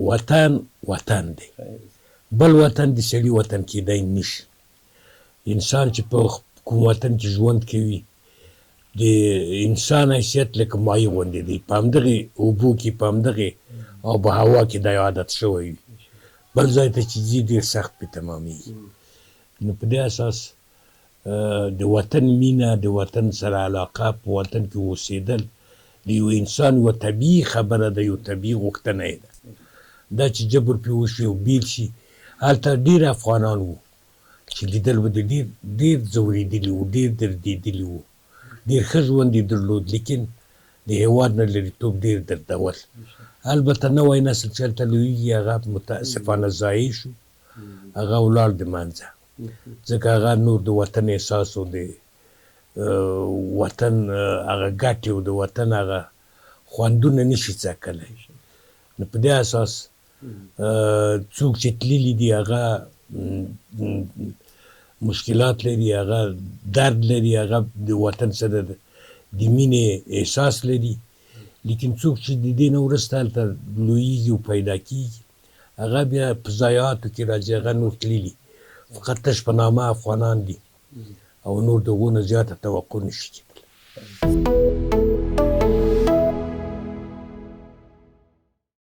وطن دی، بل وطن د سړي وطن کېدی نشي. انسان چې په کوم وطن کې ژوند کوي د انسان حیثیت لکه مایع غوندې دی، په همدغې اوبو کې په همدغې آب و هوا کې دا عادت شوی وي، بل ځای ته چې ځي ډېر سخت پرې تمامېږي. نو په دې اساس د وطن مینه، د وطن سره علاقه، په وطن کې اوسېدل د یو انسان یوه طبیعي خبره ده، یو طبیعي غوښتنه یې ده. دا چې جبر پرې وشي او بیل شي، هلته ډېر افغانان وو چې لیدل به د ډېر ځورېدلي وو، ډېر دردېدلي وو، ډېر ښه ژوند یې درلود، لیکن د هېواد نه لرېتوب ډېر دردول. البته نوی نسل چې هلته لویېږي هغه متاسفانه ضایع شو، هغه ولاړ د منځه، ځکه هغه نور د وطن احساس او د وطن هغه ګټې او د وطن هغه خوندونه نشي څکلی. نو په دې اساس څوک چې تللي دي هغه مشکلات لري، هغه درد لري، هغه د وطن سره د مینې احساس لري، لیکن څوک چې د دې نه وروسته هلته لویېږي او پیدا کېږي هغه بیا په ضایعاتو کې راځي، هغه نور تللي فقط تش په نامه افغانان دي او نور د هغو نه زیاته توقع نشي کېدلی.